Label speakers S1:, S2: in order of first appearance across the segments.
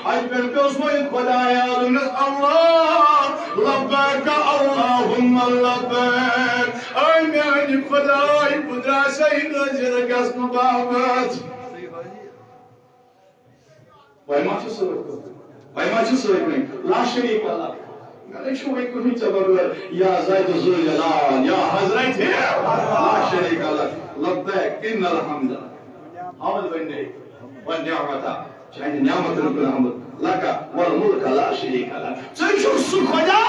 S1: حجبن قسمين خدايا الله لبيك اللهم لبيك آمين خداي بدرا سيد نزير قسم بابت وای ما چه سوی کنی لا شریک الله مالك شو يكون تبرر يا زيد ذو الجلال يا حضرت لا شريك لك لبيك ان الحمد حمد بني والنعمة شاهد نعمة ربنا الحمد لك والملك لا شريك لك تنشر السخدا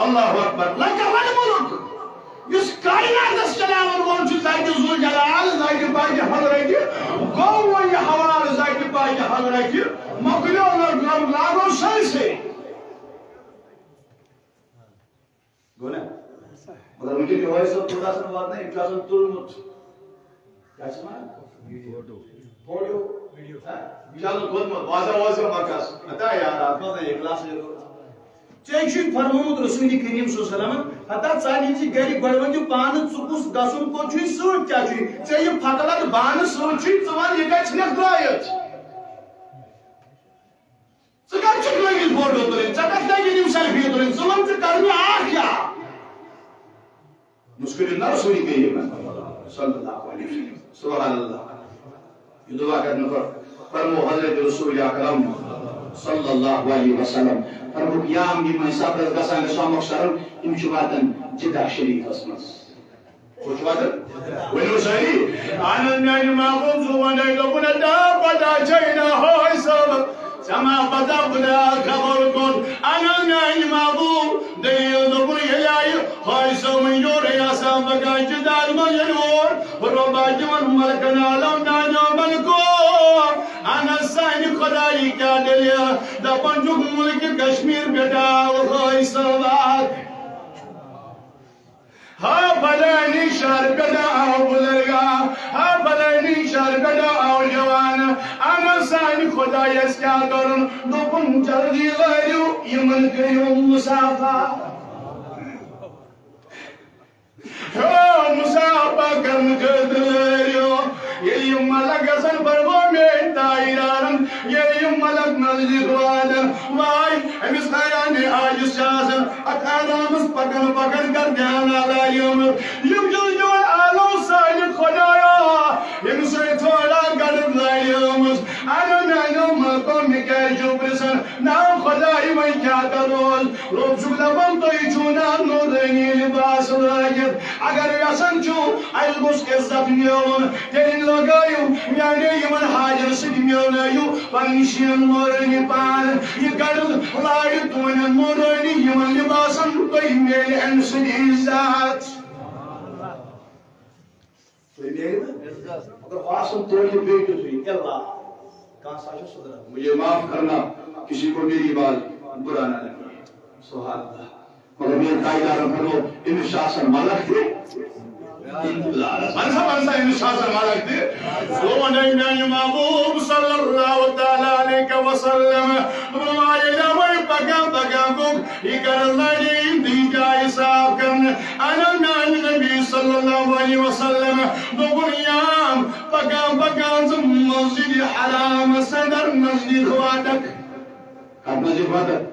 S1: الله اكبر لك والملك يس كائنات السلام والوجود زيد ذو الجلال زيد باقي حضرت قوة يا حوالي زيد باقي حضرت مقلون الغرب لاغو سيسي گونا مگر مجھے جو ہے سب خدا سے بات نہیں اجازت تلمت کیا سمجھا ویڈیو اجازت تلمت واضح مرکز عطا یار آپ نے اخلاص ہے چیک فرمود رسول کریم صلی اللہ علیہ وسلم حتا چانی جی گری گڑون جو پان چکس گسن کو چھ سوٹ کیا چھ چھ پھکلت بان سوٹ چھ ژوان یہ کچھ نہ درایت ژکر چھ لگی فوٹو تلن ژکر لگی نیم سیلفی تلن ظلم چھ کرنی آکھیا مشکل نہ رسول کریم صلی اللہ علیہ وسلم سبحان اللہ یہ دعا کرنے پر فرمو حضرت رسول اکرم صلی اللہ علیہ وسلم فرمو قیام کی میں صبر گسان سامک شرم ام چواتن جدا شریف اسمس کچھ واتن ونو سہی آنند میں معقوم زوانے لبن دا پتا چینا ہوئی سب سما پتا بدا خبر کن آنند میں معقوم دلیل دبر یلائی ہوئی سب من جور یا سامکا جدال مجنور ربا جمن ملکن عالم نانو ملکو آنا سائن خدای کیا دلیا دا پنجوک ملک کشمیر بیٹا وخوئی سواد ہاں بلائنی شہر بیٹا آو بزرگا ہاں بلائنی شہر بیٹا آو جوان آنا سائن خدای اس کیا کرن دو پنجر دی غیرو یمن کریو مسافہ مسافہ کرن کردلیو یہ ملک حسن فرمو میں دائران یہ ملک نزدیک وادن وائی امیس خیانی آجس شاسن اتارامس پکن پکن کر دیان آلائیوم یم جو آلو سائن خدایا یم سوی تھوڑا گرد لائیومس آنا نائنو ملکو مکر جو برسن نام خدای وی کیا کرول روب شکلبم توی چونا نورینی لباس لاغت اگر یسن چو ایلگوس عزت میون تیرین لگایو یعنی یمن حاجر سک میونایو پنشین مورنی پان یہ گرد لائی توین مورنی یمن لباسن توی میل انسن عزت توی میل اگر آسن توی بیٹو توی اللہ کہاں ساشو صدرہ مجھے معاف کرنا کسی کو میری بات برا نہ لگے سبحان اللہ مگر میرے قائدارم فرمو ان شاسن ملک تھے منسا ان شاسن ملک تھے سوان ایمان محبوب صلی اللہ تعالیٰ علیہ وسلم رمائی لوئی پکام کک یہ کر اللہ جین دی جائی صاحب کرن انا نان نبی صلی اللہ علیہ وسلم دو بنیام پکام زم مسجد حرام صدر مسجد خواتک اب مسجد خواتک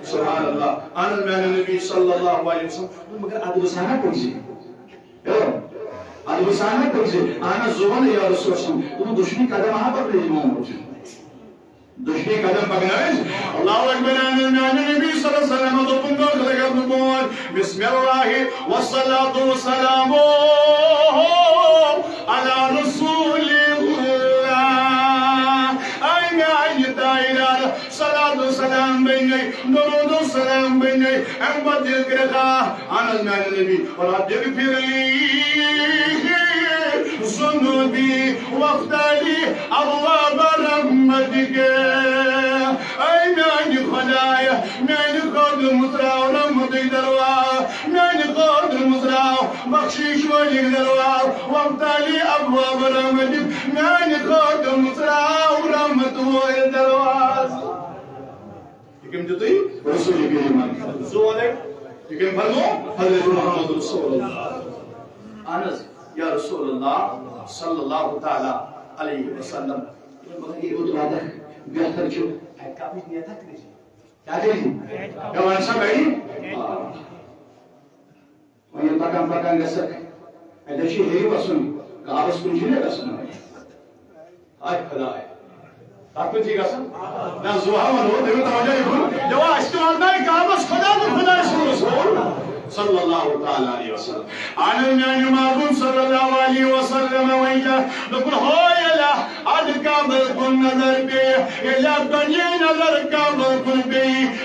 S1: سبحان اللہ آنند میں نبی صلی اللہ علیہ وسلم مگر ادبسانہ کوئی ادبسانہ کوئی آنا زبان یا رسول اللہ تم دشمنی قدم آہا پر رہی مہم ہوچے دشمنی قدم پکنائز اللہ اکبر آنند میں نبی صلی اللہ علیہ وسلم تو پنگو خلقہ بکون بسم اللہ والصلاة والسلام علی رسول صلاة والسلام بيني درود والسلام بيني أحمد الكرخة أنا المال النبي رب اغفر لي ذنوبي وافتح لي أبواب رحمتك أي ماني خدايا ماني قدر مزرعة ورحمتك دروا ماني قدر مزرعة بخشيش وليك دروا وافتح لي أبواب رحمتك ماني قدر مزرعة ورحمتك دروا كم جتوي رسول الله زوالك كم فرمو حضرت محمد رسول الله أنس يا رسول الله صلى الله تعالى عليه وسلم بہتر چھو کیا کری جوان سا بیٹھی وہیں پکان گسک ادھر چھ ہیری وسن کابس کن چھنے گسن آج خدا ہے آپ کو جی گسن نا زوہا ونو دیو توجہ یکن جو استعمال نائی کابس خدا کو خدا رسول صلی اللہ تعالی علیہ وسلم آنے میں معبود صلی اللہ علیہ وسلم ویجا لکن ہوئی اللہ آج کابل کن نظر پہ اللہ دنیا نظر کابل کن پہ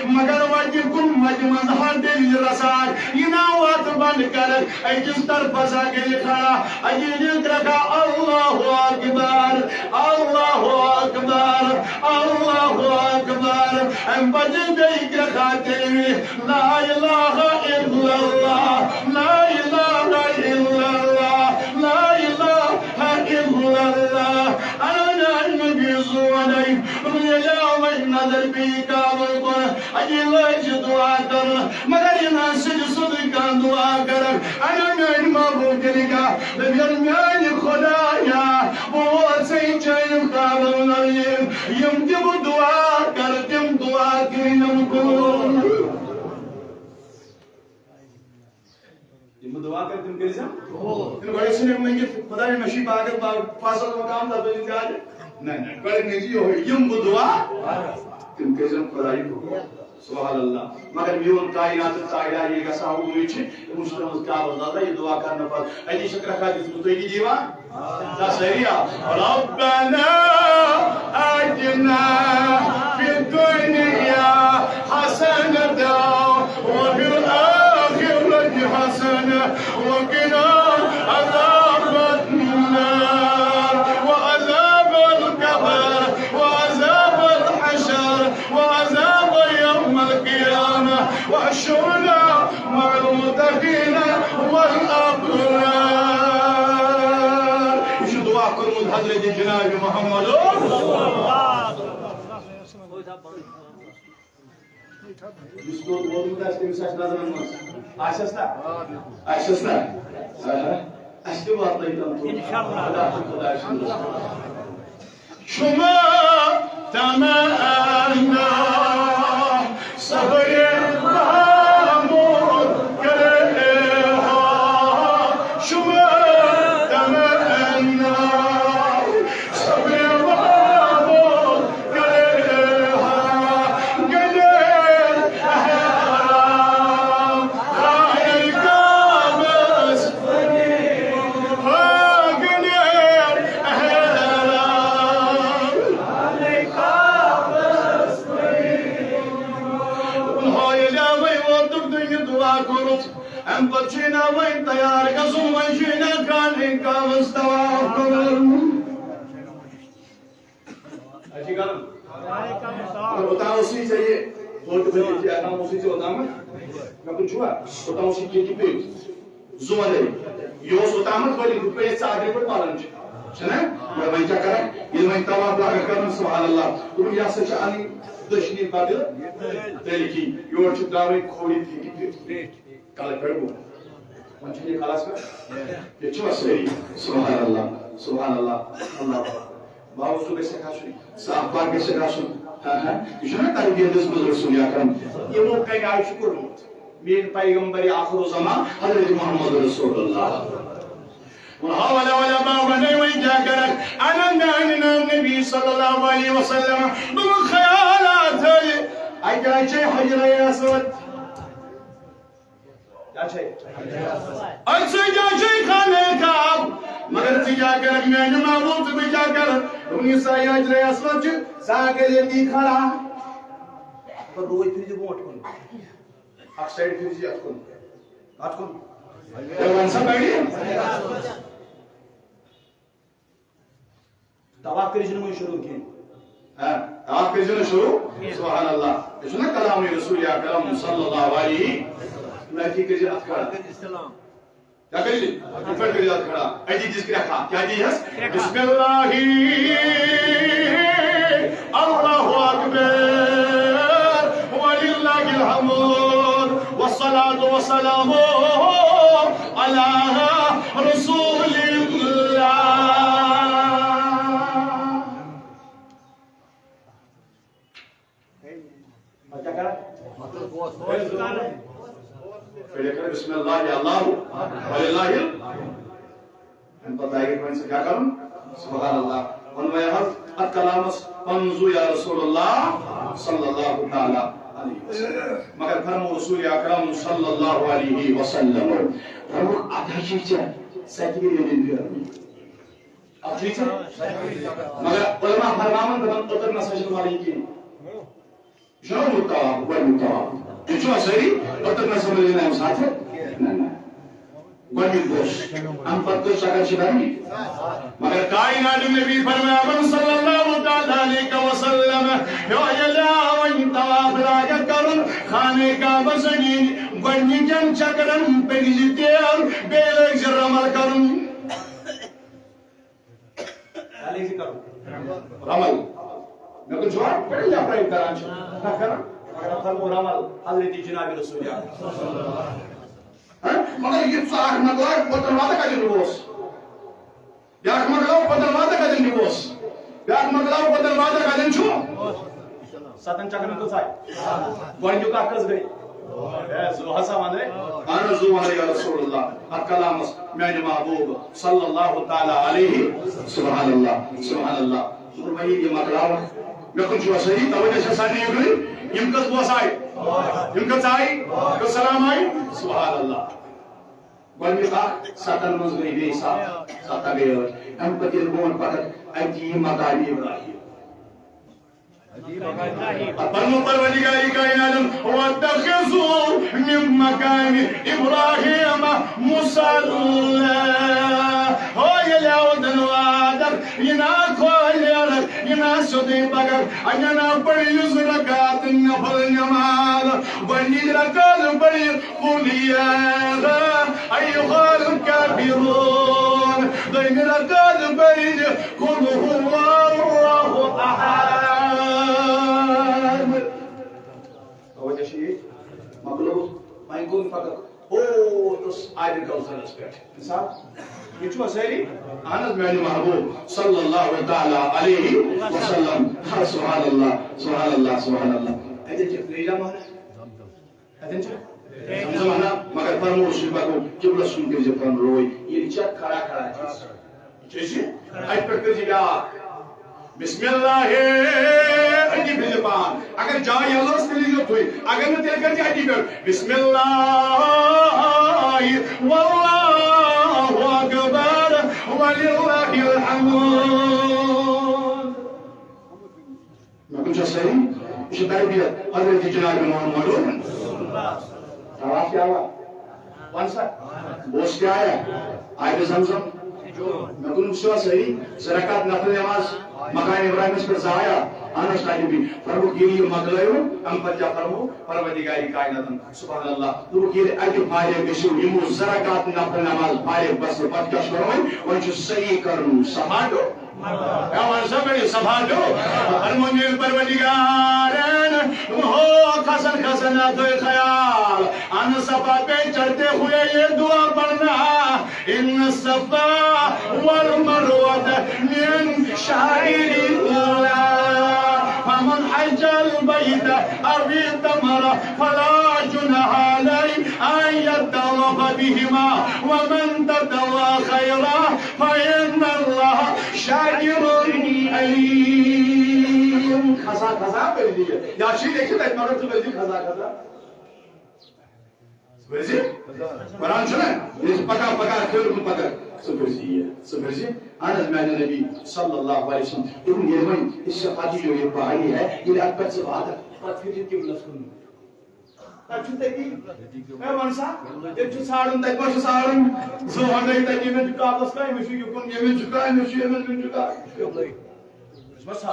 S1: مگر وجہ کن مجمز ہر دل رسار یناوات بند کرد ای جس طرف سا گلی کھڑا ای جس رکھا اللہ اکبر اللہ اکبر اللہ اکبر ام بجن دیکھ رکھا تیوی لا الہ الا اللہ لا الہ الا اللہ لا الہ الا اللہ انا نبی زوانی رجلاوی نظر بی کابل کن اجی لائج دعا کر مگر ینا سج صدقان دعا کر انا میان مابو کلگا لبیر میان خدایا بوار سی چایم کابل نریم یم تب دعا کر تم دعا کرنم کن دعا کر تم کیسا ان بڑے سے نہیں کہ خدا نے نشیب آگر فاصل مقام تھا تو انجا آجے نہیں بڑے نجی ہوئے یم دعا تم کیسا خدا ہی کو سبحان اللہ مگر میون کائنات تائرہ یہ گسا ہوئی چھے مشترمز کعب اللہ یہ دعا کرنا پر ایدی شکر رکھا جس مطوئی کی جیوہ تا سہریہ ربنا آجنا فی الدنیا حسنة وفي الآخرة حسنة وقنا عذاب النار وعذاب القبر وعذاب الحشر وعذاب يوم القيامة واحشرنا مع المتقين والأبرار. شو دعاكم حضرة جناب محمد Bismillah, oğlum da işte misafir nazarlanmaz. Aşasla. Aşasla. Aşkı bu atlayıdan tuğ. İnşallah. Şuma temenna sabri mahmud kereha. Şuma temenna sabri mahmud kereha. ام بچینا وین تیار گزو ویشینا کانی کا مستواف کرن اچھی کرن ہوتا اسی چاہیے ووٹ بھلی جی آنا اسی سے ہوتا میں کچھ ہوا ہوتا اسی کی پیٹ زوہ دے یہ ہوتا مت بلی پیٹ ساگے پر پالن چھنے وین کیا کرن یہ وین تواف لاغر کرن سبحان اللہ تم یا سچ آنی دشنی بدل تلیکی یور چھ داوی کھوڑی تھی کی پیٹ کال کربو منچے یہ خلاص کر یہ چھو اسری سبحان اللہ اللہ باو صبح سے کھاشوی صاحب بار کے سے کھاشو یہ چھونا تربیت اس بزرگ سنیا کرم یہ موقع میں آئی شکر ہوں مین پیغمبری آخر زمان حضرت محمد رسول اللہ وحاول ولا بابا نوی جا کرک انندہ نبی صلی اللہ علیہ وسلم بم خیالات ہے آئی جائے چھے حجر اسود اچھے جاچے کھانے کعب مگر تجا کرک میں معبود بجا کر انہی سائی حجر اسود چھے ساگر یتی کھڑا پر روئی پھر جی بوٹ کن اک سائڈ پھر جی ات کن ایوان سا بیڑی تواق کری جنہوں شروع کی تواق کری جنہوں شروع سبحان اللہ یہ سنہ کلام رسول یا کلام صلی اللہ علیہ لڑکی کری جنہوں کھڑا کیا کری جنہوں پھر کری جنہوں کھڑا ایجی جس کی رکھا کیا جی ہے بسم اللہ اللہ اکبر وللہ الحمد والصلاة والسلام علی رسول اللہ بسم اللہ اللہ وللہ کیا کروں سبحان اللہ کلامس پنزو یا رسول اللہ صلی اللہ تعالی علیہ وسلم مگر فرمو رسول اکرم صلی اللہ علیہ وسلم فرمو ادھاچی سچی مگر علماء فرماون دپان اوتر نہ سچن والی کی جو متواب والمتواب جو صحیح اوتر نہ سمجھ نہ ساتھ نہ گوڑی گوش ہم پر تو شکر شدائی مگر کائنات نبی فرمایا صلی اللہ علیہ وسلم یو یلا وین تواب راجہ کرن خانے کا بسنین گوڑی جن چکرن پیجی تیر بیلک جرمال کرن رمل میں کچھ جواب پڑھ لیا پڑھ کران مگر فرمو رمل حضرت جناب رسول اللہ مگر یہ صاحب مطلب پتر وعدہ کا دن بوس بیاک مطلب پتر وعدہ کا دن بوس بیاک مطلب پتر وعدہ کا دن چھو ساتن چکرن کو سائے گوڑی جو کاکس گئی زو حسا مانے انا زو مانے یا رسول اللہ اکلام میان محبوب صلی اللہ تعالی علیہ سبحان اللہ سبحان اللہ فرمائی یہ مطلب میں کچھ وسیع توجہ سے ساتھ نہیں گئی یم کس بوس آئی یم کس آئی کس سلام آئی سبحان اللہ گوڑی کا ساتن مزگری بے ساتھ گئی ہم پتیر بون پتر ایتی مقامی ابراہیم فرمو پروردگاری کائنات واتخذوا من مقام ابراہیم مصلی ہو یلا ودن وادر ینا کھولیر ینا سدی بگر ینا پڑی رکعت نفل نماز بنی رکعت بڑی قلیر ایھا الکافرون دین رکعت بڑی قل هو اللہ احد مطلب میں گون فقط او تس آیت کوثر اس پہ مثال یہ چھو سہری انس میان محبوب صلی اللہ تعالی علیہ وسلم سبحان اللہ سبحان اللہ سبحان اللہ ادن چھ لیلا مانا ادن چھ زمانہ مگر فرمو شبہ کو قبلہ سن کے جب فرم روئی یہ چھ کھڑا کھڑا چیز ایت پر کر جگہ بسم اللہ اندی بھلپان اگر جائے اللہ اس کے لیے ہوئی اگر میں تیل کر جائے پر بسم اللہ واللہ اکبر وللہ الحمد میں کچھ صحیح اسے تربیت حضرت جناب محمد طواف کیا ہوا کون سا بوس کیا ہے آئے زمزم میں کچھ صحیح سرکات نفل نماز مقام ابراہیم اس پر زایا انس بھی فرمو گیری مقلایو ام پتیا فرمو پروردگاری کائنات سبحان اللہ تو گیری اگے پائے گشو یمو زرکات نفل نماز پائے بس پتیا شروع ون چھ صحیح کرن سماڈو یا ون سبھی سماڈو فرمو پروردگارن ہو کھسن کھسن تو خیال ان صفا پہ چڑھتے ہوئے یہ دعا پڑھنا ان الصفا والمروہ من شعائر اللہ فمن حج البيت أو اعتمر فلا جناح عليه أن يطوف بهما ومن تطوع خيرا فإن الله شاكر عليم خزا خزا کر دیے یا شی دیکھیں تو مگر تو بلدی خزا خزا سبرزی قرآن سنیں یہ پکا پکا کھیل کو پکا سبرزی ہے سبرزی انس میان نبی صلی اللہ علیہ وسلم ابن یمن اس شفاعتی جو یہ پہاڑی ہے یہ اکبر سے بات ہے پتہ پھر کی بلسن اچھتے کی اے منسا ایک چھ ساڑن تک پاش ساڑن زو ہنے تک یہ میں کاغذ کا میں یہ کون یہ میں چکا ہے میں چکا بس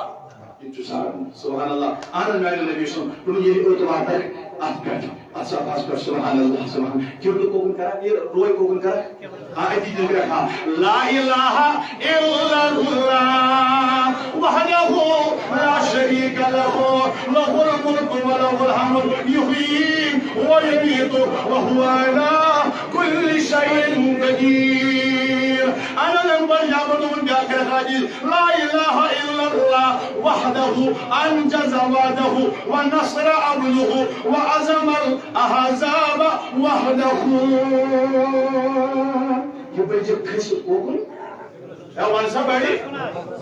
S1: سبحان اللہ آنند میان نبی صلی اللہ علیہ وسلم یہ اتوار تک اکبر اچھا پاس پر سبحان اللہ سبحان کیوں تو کوکن کرا یہ روئے کوکن کرا آیتی جو رکھا لا الہ الا اللہ وحدہ لا شریک لہ لہ الملک ولہ الحمد یحیی ویمیت وہو علی کل شیء قدیر انا يعبدون بآخر حديث لا إله إلا الله وحده أنجز وعده ونصر عبده وعزم الأحزاب وحده. يبجي كسر اوكن اوان سباري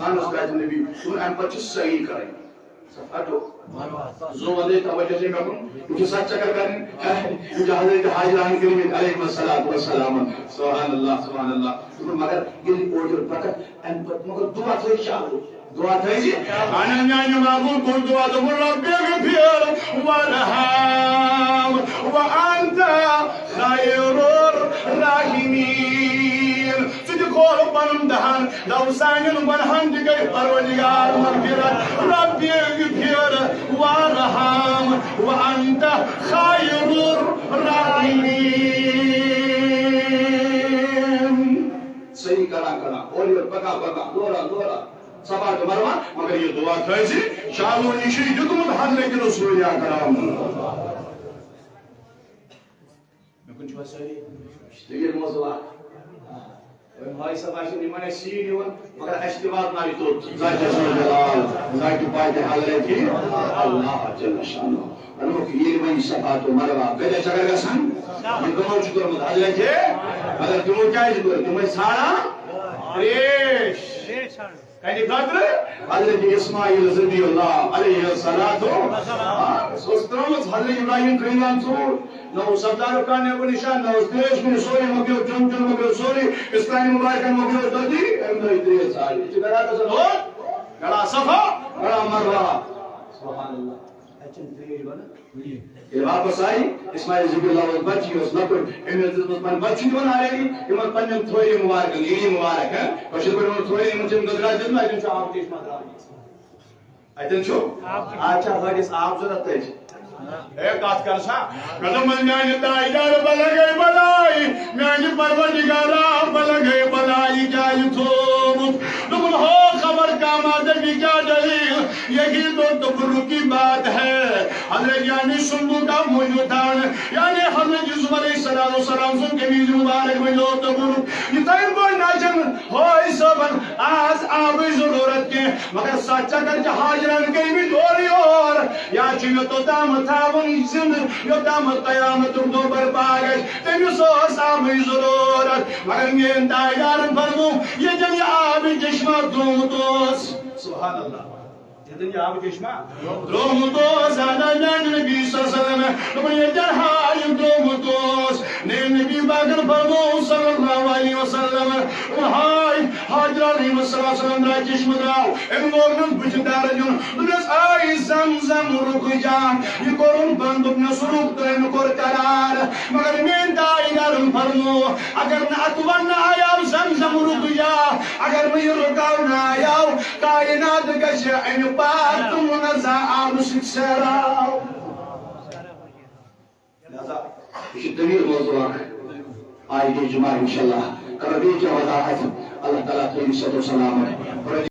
S1: انا استاذ النبي سن ان پچ صحیح کرے صفاتو زوالے توجہ سے کم کہ سچ کر کریں جو حضرت حاجران کریم علیہ الصلوۃ والسلام سبحان اللہ مگر یہ اوجر فقط ان پت مگر دعا تھے چالو دعا تھے جی انا نیا معقول کو دعا تو رب اغفر وارحم وانت خير الراحمين. تدخل بندهان لو سانن برهان دقي پروردگار مغفرت رب اغفر وارحم وانت خير الراحمين. صحیح کرا اور یہ پکا دورا سبات مروا مگر یہ دعا تھے شالو نشی جتمت حضرت رسول یا کرام میں کچھ وسائل یہ موضوع ہائی سباشن ایمان سین یون مگر اشتباط ناوی تو ذات جلال ذات پاک حضرت اللہ جل شانہ انو یہ من سبات مروا گدے چگر گسن یہ دونوں چکر مت حضرت اگر تم کیا تم سارا ریش کہیں خاطر حضرت اسماعیل رضی اللہ علیہ الصلوۃ والسلام حضرت ابراہیم خلیلان تو نو سردار کانے کو نشان نو دیش میں سوری مگیو چون مگیو سوری اسلامی مبارکہ مگیو دادی اندر اتنے سال چگرا کسن ہو گڑا صفا گڑا مروا سبحان اللہ اچھن تریج بنا یہ واپس آئی اسماعیل رضی اللہ عنہ بچی اس لپٹ انہیں من بچی بنا رہی امن پنجم تھوئی مبارک یہ مبارک ہے بشر پر تھوئی منجم گزرا جن ایتن چھ آپ دیش مدرا ایتن چھو اچھا حدیث آپ ضرورت ہے ایک بات کر سا قدم میان تائیدار بلگے بلائی میان پروردگارا بلگے بلائی کیا یتوب لکن ہو خبر کا مادگی کیا دلیل یہی تو تبرو کی بات ہے حضرت یعنی سندو کا موجودان یعنی حضرت یوسف علیہ السلام سن کمیز مبارک میں جو تبرو یہ تائر بول ناچن ہوئی سبن آز آبی ضرورت کے مگر سچا کر جہاجران کئی بھی دوری اور یا چیو تو دام تھاون زند یو دام قیامت دو برپاگش تیمی سوس آبی ضرورت مگر یہ انتائیدارن فرمو یہ جن یہ آبی چشمہ دومتوس سبحان اللہ یہ دن یہ آبی چشمہ دومتوس آنا جان نبی صلی اللہ علیہ وسلم لکن یہ جرحائی دومتوس نیم نبی باگر فرمو صلی اللہ علیہ وسلم ہائی حاجر علیہ وسلم را چشم دراؤ ام لوگن بچدار جن دنس آئی زمزم رک جان یہ قرن بند اپنے سروک ترین کر قرار مگر من دائیدارم فرمو اگر نہ اتوان نہ آیاو زمزم رک جا اگر میں رکاو نہ آیاو کائنات گش این پاک تم نزا آب سکسراو لہذا یہ طویل موضوع ہے آئی جمعہ انشاءاللہ کر دی جو وضاحت اللہ تعالیٰ تعالیٰ صلی اللہ علیہ وسلم